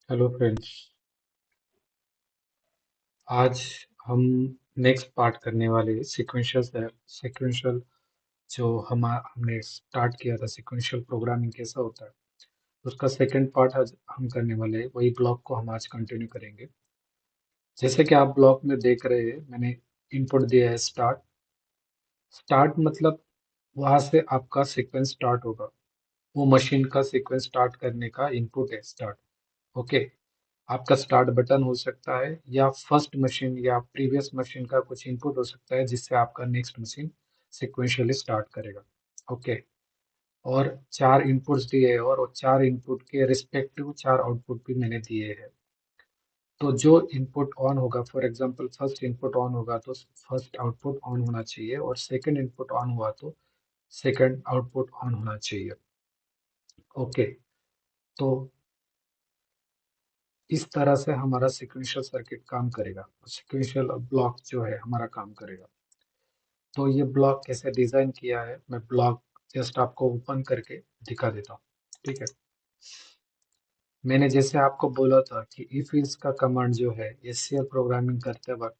Hello friends. आज हम next part करने वाले सीक्वेंशियल जो हमने स्टार्ट किया था। सीक्वेंशियल प्रोग्रामिंग कैसा होता है उसका सेकंड पार्ट आज हम करने वाले हैं। वही ब्लॉक को हम आज कंटिन्यू करेंगे। जैसे कि आप ब्लॉक में देख रहे हैं, मैंने इनपुट दिया है स्टार्ट। स्टार्ट मतलब वहां से आपका सीक्वेंस स्टार्ट होगा। वो मशीन का सीक्वेंस स्टार्ट करने का इनपुट है स्टार्ट। ओके। आपका स्टार्ट बटन हो सकता है या फर्स्ट मशीन या प्रीवियस मशीन का कुछ इनपुट हो सकता है जिससे आपका नेक्स्ट मशीन सिक्वेंशियली स्टार्ट करेगा। ओके। और चार इनपुट्स दिए हैं और वो चार इनपुट के रिस्पेक्टिव चार आउटपुट भी मैंने दिए हैं। तो जो इनपुट ऑन होगा, for example first input on होगा तो फर्स्ट आउटपुट ऑन होना चाहिए, और सेकंड इनपुट ऑन हुआ तो सेकंड आउटपुट ऑन होना चाहिए। ओके। तो इस तरह से हमारा सिक्वेंशियल सर्किट काम करेगा। सिक्वेंशियल ब्लॉक जो है हमारा काम करेगा। तो ये ब्लॉक कैसे डिजाइन किया है, मैं ब्लॉक जस्ट आपको ओपन करके दिखा देता हूँ। ठीक है। मैंने जैसे आपको बोला था कि इफ इल्स का कमांड जो है एससीएल प्रोग्रामिंग करते वक्त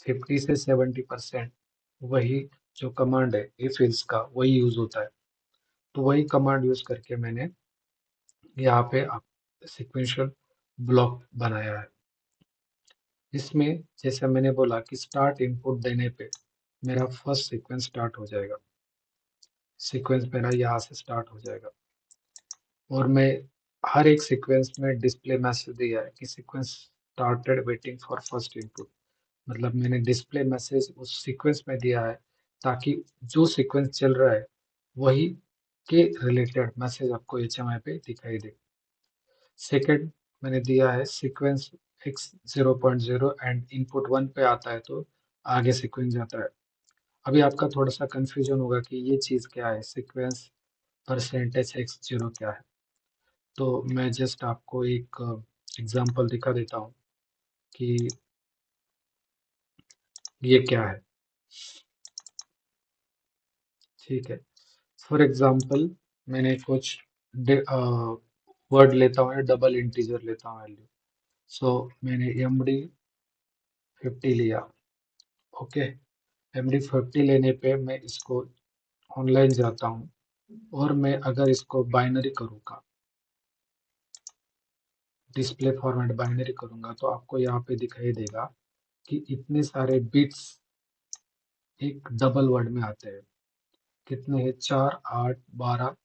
50 से 70% वही जो कमांड है इफ इल्स का वही यूज होता है। तो वही कमांड यूज करके मैंने यहाँ पे सिक्वेंशियल ब्लॉक बनाया है। इसमें जैसे मैंने बोला कि स्टार्ट इनपुट देने पे मेरा फर्स्ट सीक्वेंस स्टार्ट हो जाएगा। सीक्वेंस मेरा यहाँ से स्टार्ट हो जाएगा, और मैं हर एक सीक्वेंस में डिस्प्ले मैसेज दिया है कि sequence started waiting for first input. मतलब मैंने डिस्प्ले मैसेज उस सीक्वेंस में दिया है ताकि जो सीक्वेंस चल रहा है वही के रिलेटेड मैसेज आपको एचएमआई पे दिखाई दे। सेकंड मैंने दिया है सीक्वेंस x 0.0 एंड इनपुट 1 पे आता है तो आगे सीक्वेंस जाता है। अभी आपका थोड़ा सा कंफ्यूजन होगा कि ये चीज़ क्या है, सीक्वेंस परसेंटेज एक्स जीरो क्या है। तो मैं जस्ट आपको एक एग्जांपल दिखा देता हूँ कि ये क्या है। ठीक है। फॉर एग्जांपल मैंने कुछ वर्ड लेता हूँ या डबल इंटीजर लेता हूँ वैल्यू। सो मैंने MD50 लिया। ओके। MD50 लेने पे मैं इसको ऑनलाइन जाता हूँ, और मैं अगर इसको बाइनरी करूँगा, डिस्प्ले फॉर्मेट बाइनरी करूँगा, तो आपको यहाँ पे दिखाई देगा कि इतने सारे बिट्स एक डबल वर्ड में आते हैं। कितने हैं? 4, 8, 12,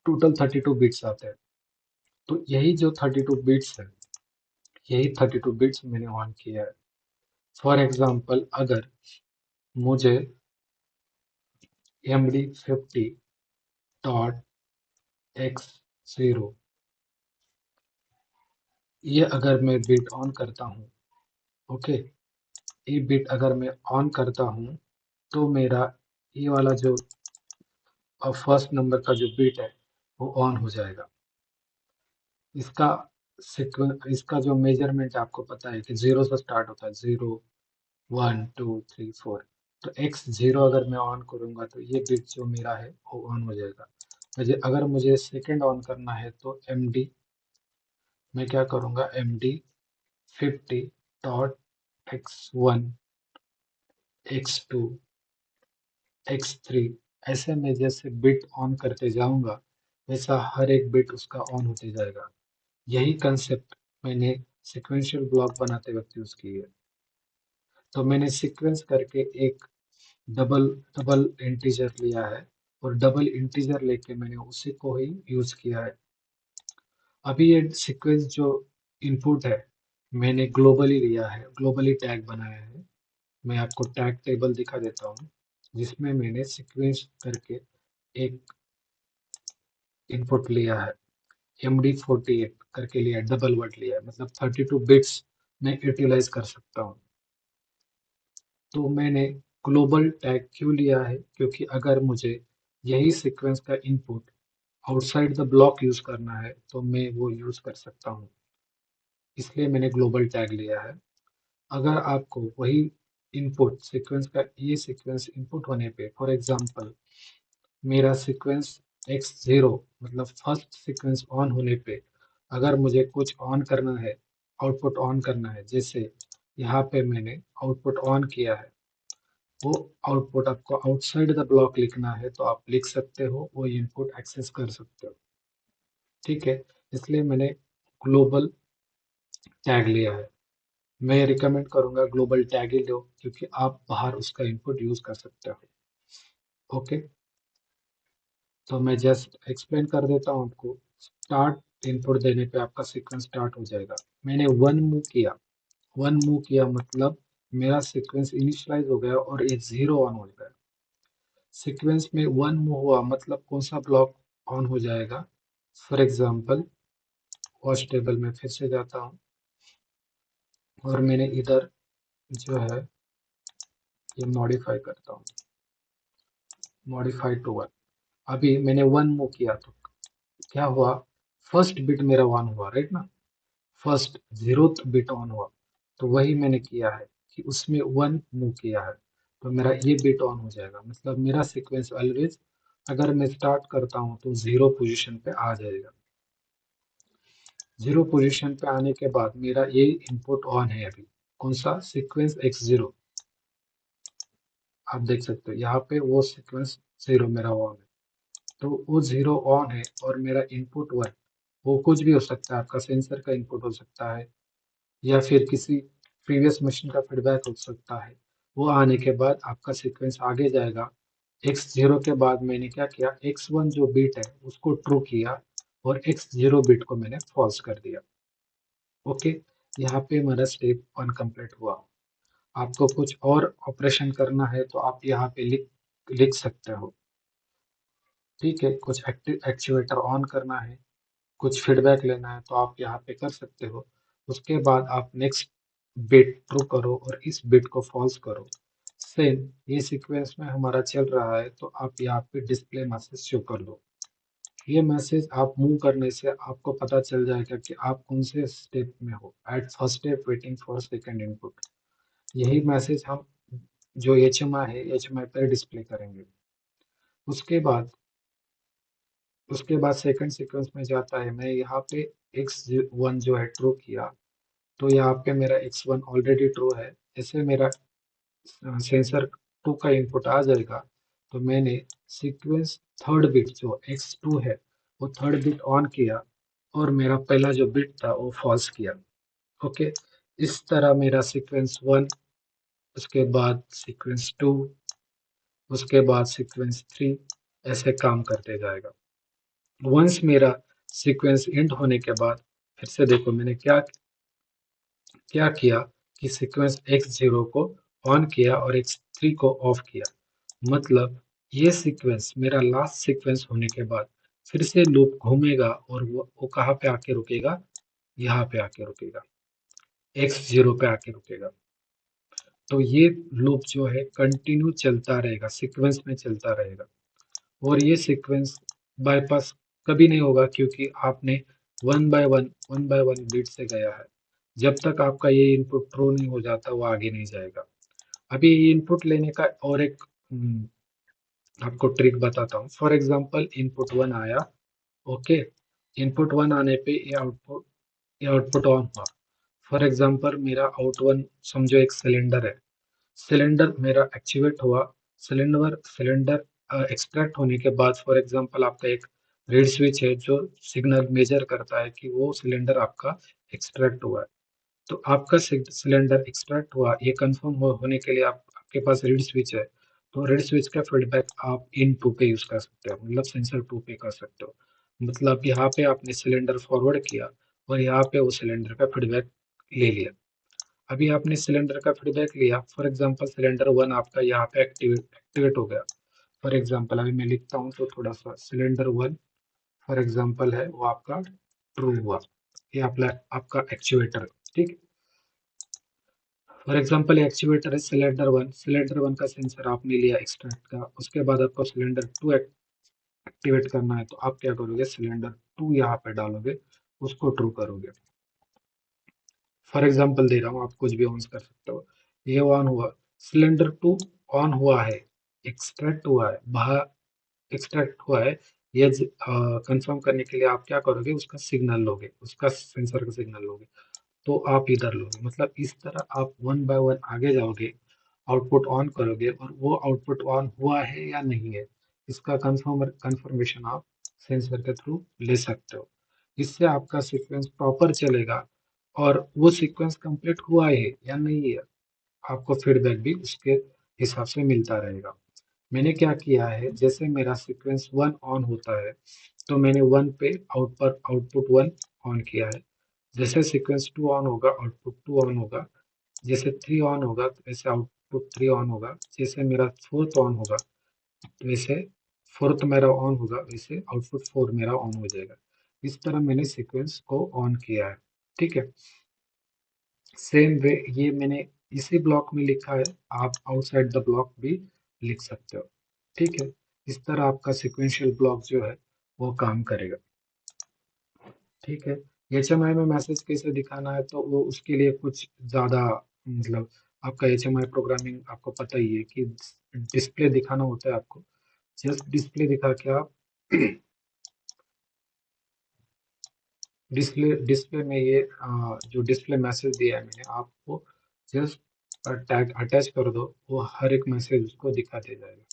टोटल 32 बिट्स आते हैं। तो यही जो 32 बिट्स है, यही 32 बिट्स मैंने ऑन किया है। फॉर एग्जाम्पल अगर मुझे MD50.X0 ये अगर मैं बिट ऑन करता हूँ, ओके, ये बिट अगर मैं ऑन करता हूँ तो मेरा ये वाला जो फर्स्ट नंबर का जो बिट है वो ऑन हो जाएगा। इसका इसका जो मेजरमेंट आपको पता है कि जीरो से स्टार्ट होता है, 0, 1, 2, 3, 4। तो X0 अगर मैं ऑन करूंगा तो ये बिट जो मेरा है वो ऑन हो जाएगा। अगर मुझे सेकंड ऑन करना है तो मैं क्या करूंगा, MD50.X1, X2, X3, ऐसे में जैसे बिट ऑन करते जाऊंगा वैसा हर एक बिट उसका ऑन होते जाएगा। यही कंसेप्ट मैंने सिक्वेंशियल ब्लॉक बनाते वक्त यूज की है। तो मैंने सीक्वेंस करके एक डबल डबल इंटीजर लिया है, और डबल इंटीजर लेके मैंने उसी को ही यूज किया है। अभी ये सीक्वेंस जो इनपुट है मैंने ग्लोबली लिया है, ग्लोबली टैग बनाया है। मैं आपको टैग टेबल दिखा देता हूँ जिसमें मैंने सीक्वेंस करके एक इनपुट लिया है। MD48 करके लिया है, डबल वर्ड लिया है, मतलब 32 बिट्स मैं यूटिलाइज कर सकता हूँ। तो मैंने ग्लोबल टैग क्यों लिया है, क्योंकि अगर मुझे यही सीक्वेंस का input outside the block use करना है तो मैं वो यूज कर सकता हूँ। इसलिए मैंने ग्लोबल टैग लिया है। अगर आपको वही इनपुट सीक्वेंस का ये सीक्वेंस इनपुट होने पे, फॉर एग्जांपल मेरा सीक्वेंस X0 मतलब फर्स्ट सीक्वेंस ऑन होने पे अगर मुझे कुछ ऑन करना है, आउटपुट ऑन करना है, जैसे यहाँ पे मैंने आउटपुट ऑन किया है, वो आउटपुट आपको आउटसाइड द ब्लॉक लिखना है तो आप लिख सकते हो, वो इनपुट एक्सेस कर सकते हो। ठीक है, इसलिए मैंने ग्लोबल टैग लिया है। मैं रिकमेंड करूंगा ग्लोबल टैग ही लो, क्योंकि आप बाहर उसका इनपुट यूज कर सकते हो। ओके, तो मैं जस्ट एक्सप्लेन कर देता हूँ आपको। स्टार्ट इनपुट देने पे आपका सीक्वेंस स्टार्ट हो जाएगा। मैंने वन मूव किया, वन मूव किया मतलब मेरा सीक्वेंस इनिशियलाइज हो गया और ये जीरो ऑन हो गया। सीक्वेंस में वन मूव हुआ मतलब कौन सा ब्लॉक ऑन हो जाएगा। फॉर एग्जाम्पल, वॉच टेबल में फिर से जाता हूँ और मैंने इधर जो है ये मॉडिफाई करता हूँ, मॉडिफाई टू वन। अभी मैंने वन मूव किया तो क्या हुआ, फर्स्ट बिट मेरा वन हुआ, राइट ना। फर्स्ट जीरोथ बिट ऑन हुआ, तो वही मैंने किया है कि उसमें वन मूव किया है, तो मेरा ये बिट ऑन हो जाएगा। मतलब मेरा सीक्वेंस ऑलवेज, अगर मैं स्टार्ट करता हूँ तो जीरो पोजीशन पे आ जाएगा। जीरो पोजीशन पे आने के बाद मेरा ये इनपुट ऑन है अभी, कौन सा, सीक्वेंस एक्स जीरो। आप देख सकते हो यहाँ पे वो सीक्वेंस जीरो मेरा ऑन है, तो वो जीरो ऑन है और मेरा इनपुट वन। वो कुछ भी हो सकता है, आपका सेंसर का इनपुट हो सकता है या फिर किसी प्रीवियस मशीन का फीडबैक हो सकता है। वो आने के बाद आपका सीक्वेंस आगे जाएगा। एक्स जीरो के बाद मैंने क्या किया, एक्स वन जो बिट है उसको ट्रू किया और एक्स जीरो बिट को मैंने फॉल्स कर दिया। ओके, यहाँ पे मेरा स्टेप वन कंप्लीट हुआ। आपको कुछ और ऑपरेशन करना है तो आप यहाँ पे लिख लिख सकते हो। ठीक है, कुछ एक्चुएटर ऑन करना है, कुछ फीडबैक लेना है तो आप यहाँ पे कर सकते हो। उसके बाद आप नेक्स्ट बिट ट्रू करो और इस बिट को फॉल्स करो। सेम ये सीक्वेंस में हमारा चल रहा है तो आप यहाँ पे डिस्प्ले मैसेज शो कर दो। ये मैसेज आप मूव करने से आपको पता चल जाएगा कि आप कौन से स्टेप में हो। At first step waiting for second input. यही मैसेज हम जो HMI है, HMI पर डिस्प्ले करेंगे। उसके बाद उसके बाद सेकंड सीक्वेंस में जाता है, मैं यहाँ पे एक्स वन जो है ट्रू किया, तो यहाँ पे मेरा एक्स वन ऑलरेडी ट्रू है। ऐसे मेरा सेंसर टू का इनपुट आ जाएगा, तो मैंने सीक्वेंस थर्ड बिट जो एक्स टू है वो थर्ड बिट ऑन किया और मेरा पहला जो बिट था वो फॉल्स किया। ओके, इस तरह मेरा सीक्वेंस वन, उसके बाद सीक्वेंस टू, उसके बाद सीक्वेंस थ्री ऐसे काम करते जाएगा। वंस मेरा सीक्वेंस एंड होने के बाद फिर से देखो मैंने क्या क्या किया कि सीक्वेंस एक्स जीरो को ऑन किया और एक्स थ्री को ऑफ किया। मतलब ये सीक्वेंस मेरा लास्ट सीक्वेंस होने के बाद फिर से लूप घूमेगा और वो कहाँ पे आके रुकेगा, यहाँ पे आके रुकेगा, एक्स जीरो पे आके रुकेगा। तो ये लूप जो है कंटिन्यू चलता रहेगा, सीक्वेंस में चलता रहेगा। और ये सीक्वेंस बाईपास कभी नहीं होगा क्योंकि आपने वन बाय वन बीट से गया है। जब तक आपका ये इनपुट ट्रू नहीं हो जाता वो आगे नहीं जाएगा। अभी ये इनपुट लेने का और एक आपको ट्रिक बताता हूँ। फॉर एग्जांपल इनपुट वन आया, ओके, इनपुट वन आने पे ये आउटपुट ऑन हुआ। फॉर एग्जांपल मेरा आउट वन समझो एक सिलेंडर है, सिलेंडर मेरा एक्टिवेट हुआ। सिलेंडर एक्सट्रैक्ट होने के बाद फॉर एग्जांपल आपका एक रीड स्विच है जो सिग्नल मेजर करता है कि वो सिलेंडर आपका एक्सट्रैक्ट हुआ है। तो आपका सिलेंडर एक्सट्रैक्ट हुआ ये कंफर्म होने के लिए आपके पास रीड स्विच है, तो रीड स्विच का फीडबैक आप इन टू पे यूज कर सकते हो, मतलब सेंसर टू पे कर सकते हो। मतलब यहाँ पे आपने सिलेंडर फॉरवर्ड किया और यहाँ पे वो सिलेंडर का फीडबैक ले लिया। अभी आपने सिलेंडर का फीडबैक लिया, फॉर एग्जांपल सिलेंडर वन आपका यहाँ पे एक्टिवेट हो गया। फॉर एग्जांपल अभी मैं लिखता हूँ तो थोड़ा सा, सिलेंडर वन फॉर एग्जांपल है वो आपका ट्रू हुआ। ये आपका एक्चुएटर, ठीक। फॉर एग्जांपल एक्चुएटर है सिलेंडर वन का सेंसर आपने लिया एक्सट्रैक्ट का। उसके बाद आपको सिलेंडर टू एक्टिवेट करना है तो आप क्या करोगे, सिलेंडर टू यहाँ पे डालोगे, उसको ट्रू करोगे। फॉर एग्जांपल दे रहा हूँ, आप कुछ भी ऑन कर सकते हो। ये ऑन हुआ, सिलेंडर टू ऑन हुआ है, एक्सट्रैक्ट हुआ है, बाहर एक्सट्रैक्ट हुआ है, ये कंफर्म करने के लिए आप क्या करोगे, उसका सिग्नल लोगे, उसका सेंसर का सिग्नल लोगे, तो आप इधर लोगे। मतलब इस तरह आप वन बाय वन आगे जाओगे, आउटपुट ऑन करोगे और वो आउटपुट ऑन हुआ है या नहीं है, इसका कंफर्मेशन आप सेंसर के थ्रू ले सकते हो। इससे आपका सीक्वेंस प्रॉपर चलेगा और वो सीक्वेंस कंप्लीट हुआ है या नहीं है, आपको फीडबैक भी उसके हिसाब से मिलता रहेगा। मैंने क्या किया है, जैसे मेरा सीक्वेंस वन ऑन होता है तो मैंने वन पे आउटपुट वन ऑन किया है। जैसे सीक्वेंस टू ऑन होगा, आउटपुट टू ऑन होगा। जैसे थ्री ऑन होगा तो वैसे आउटपुट थ्री ऑन होगा। जैसे मेरा फोर्थ ऑन होगा तो वैसे फोर्थ मेरा ऑन होगा, वैसे आउटपुट फोर मेरा ऑन हो जाएगा। इस तरह मैंने सीक्वेंस को ऑन किया है। ठीक है। सेम वे ये मैंने इसी ब्लॉक में लिखा है, आप आउटसाइड द ब्लॉक भी लिख सकते हो। ठीक है। इस तरह आपका सिक्वेंशियल ब्लॉक जो है वो काम करेगा। ठीक है। एचएमआई में मैसेज कैसे दिखाना है, तो वो उसके लिए कुछ ज़्यादा, मतलब आपका एचएमआई प्रोग्रामिंग आपको पता ही है कि डिस्प्ले दिखाना होता है आपको। जस्ट डिस्प्ले दिखा के आप डिस्प्ले डिस्प्ले में ये जो डिस्प्ले मैसेज दिया है मैंने आपको, जस्ट टैग अटैच कर दो, वो हर एक मैसेज उसको दिखा दे जाएगा।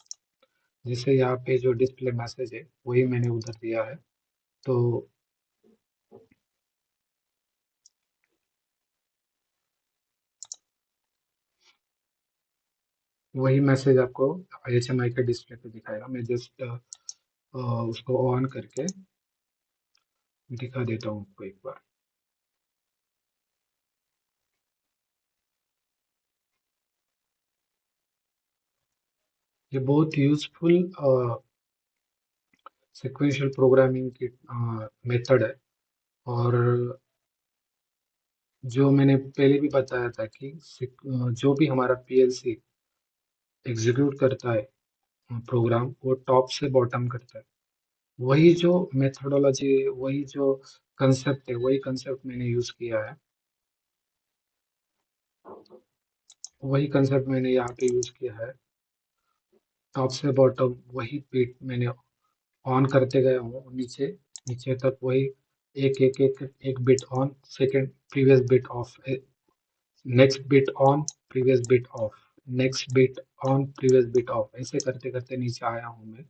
जैसे यहाँ पे जो डिस्प्ले मैसेज है वही मैंने उधर दिया है, तो वही मैसेज आपको एचएमआई के डिस्प्ले पे दिखाएगा। मैं जस्ट उसको ऑन करके दिखा देता हूँ आपको एक बार। ये बहुत यूजफुल सिक्वेंशियल प्रोग्रामिंग की मेथड है। और जो मैंने पहले भी बताया था कि जो भी हमारा पीएलसी एग्जीक्यूट करता है प्रोग्राम, वो टॉप से बॉटम करता है। वही जो मेथोडोलॉजी, वही जो कंसेप्ट है, वही कंसेप्ट मैंने यूज किया है। वही कंसेप्ट मैंने यहाँ पे यूज किया है। टॉप से बॉटम वही बिट मैंने ऑन करते गया हूँ, नीचे नीचे तक वही एक एक एक एक bit on, second previous bit of, next bit on, previous bit of, next bit on, previous bit of, ऐसे करते करते नीचे आया हूँ मैं।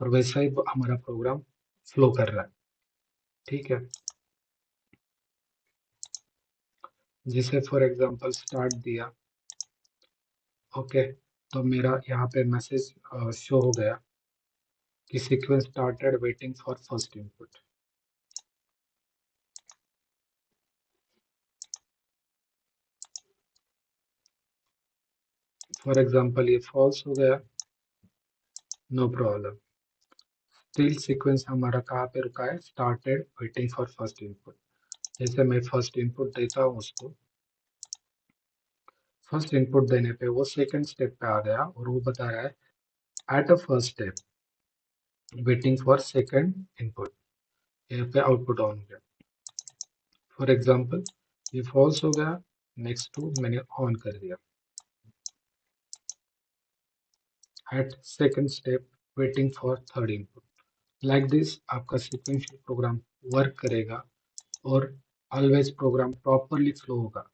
और वैसा ही हमारा प्रोग्राम फ्लो कर रहा है। ठीक है। जैसे फॉर एग्जांपल स्टार्ट दिया, ओके, तो मेरा यहाँ पे मैसेज शो हो गया कि sequence started waiting for first input. For example ये फॉल्स हो गया, नो प्रॉब्लम। स्टिल सीक्वेंस हमारा कहाँ पे रुका है, started waiting for first input. जैसे मैं फर्स्ट इनपुट देता हूँ उसको, फर्स्ट इनपुट देने पे वो सेकंड स्टेप पे आ गया और वो बता रहा है at a first step waiting for second input. यहाँ पे आउटपुट ऑन हो गया। फॉर एग्जांपल ये फॉल्स हो गया, नेक्स्ट टू मैंने ऑन कर दिया, at second step waiting for third input. Like this आपका सीक्वेंशियल प्रोग्राम वर्क करेगा और ऑलवेज प्रोग्राम प्रॉपरली फ्लो होगा।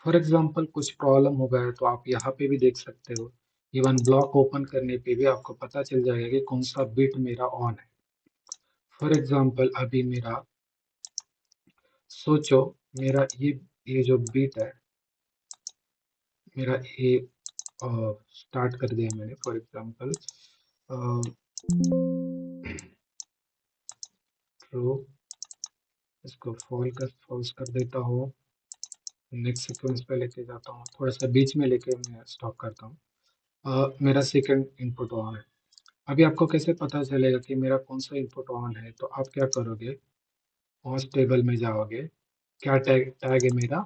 फॉर एग्जांपल कुछ प्रॉब्लम हो गया है तो आप यहाँ पे भी देख सकते हो। इवन ब्लॉक ओपन करने पे भी आपको पता चल जाएगा कि कौन सा बिट मेरा ऑन है। फॉर एग्जांपल अभी मेरा, सोचो, मेरा ये जो बिट है, मेरा ये स्टार्ट कर दिया मैंने। फॉर एग्जांपल ट्रू, इसको फॉल्स कर देता हूँ। नेक्स्ट सीक्वेंस पे लेके जाता हूँ, थोड़ा सा बीच में लेके मैं स्टॉप करता हूँ। मेरा सेकंड इनपुट ऑन है। अभी आपको कैसे पता चलेगा कि मेरा कौन सा इनपुट ऑन है, तो आप क्या करोगे, वॉच टेबल में जाओगे। क्या टैग टैग है मेरा,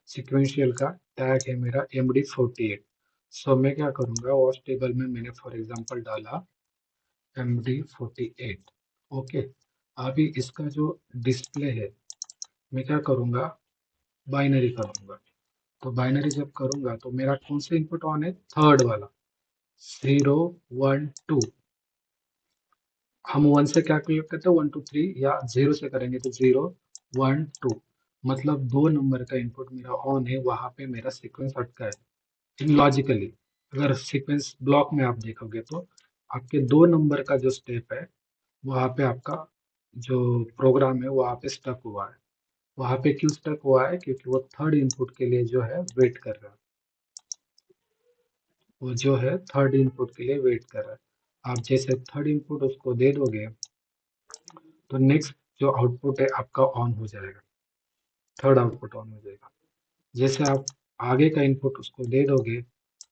सिक्वेंशियल का टैग है मेरा MD48। सो मैं क्या करूँगा, वॉच टेबल में मैंने फॉर एग्जांपल डाला MD48। ओके। अभी इसका जो डिस्प्ले है, मैं क्या करूँगा, बाइनरी करूँगा। तो बाइनरी जब करूँगा तो मेरा कौन सा इनपुट ऑन है, थर्ड वाला, 0 1 2। हम 1 से क्या क्लिक करते हैं, 1 2 3, या 0 से करेंगे तो 0 1 2, मतलब 2 नंबर का इनपुट मेरा ऑन है, वहां पे मेरा सीक्वेंस अटका है लॉजिकली। अगर सीक्वेंस ब्लॉक में आप देखोगे तो आपके 2 नंबर का जो स्टेप है वहां पे आपका जो प्रोग्राम है वहां पे स्टक हुआ है। वहां पे क्यों स्टक हुआ है, क्योंकि वो थर्ड इनपुट के लिए जो है वेट कर रहा है। वो जो है थर्ड इनपुट के लिए वेट कर रहा है। आप जैसे थर्ड इनपुट उसको दे दोगे तो नेक्स्ट जो आउटपुट है आपका ऑन हो जाएगा, थर्ड आउटपुट ऑन हो जाएगा। जैसे आप आगे का इनपुट उसको दे दोगे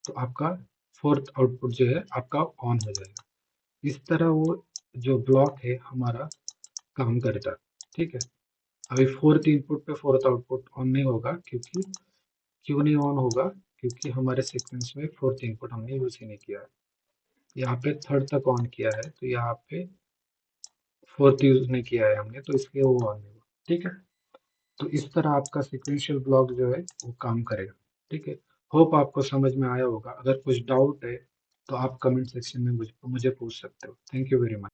तो आपका फोर्थ आउटपुट जो है आपका ऑन हो जाएगा। इस तरह वो जो ब्लॉक है हमारा काम करता है। ठीक है, अभी फोर्थ इनपुट पे फोर्थ आउटपुट ऑन नहीं होगा, क्योंकि क्यों नहीं ऑन होगा, क्योंकि हमारे सीक्वेंस में फोर्थ इनपुट हमने यूज ही नहीं किया है। यहाँ पे थर्ड तक ऑन किया है, तो यहाँ पे फोर्थ यूज नहीं किया है हमने, तो इसलिए वो ऑन नहीं हुआ। ठीक है, तो इस तरह आपका सिक्वेंशियल ब्लॉक जो है वो काम करेगा। ठीक है, होप आपको समझ में आया होगा। अगर कुछ डाउट है तो आप कमेंट सेक्शन में मुझे पूछ सकते हो। Thank you very much.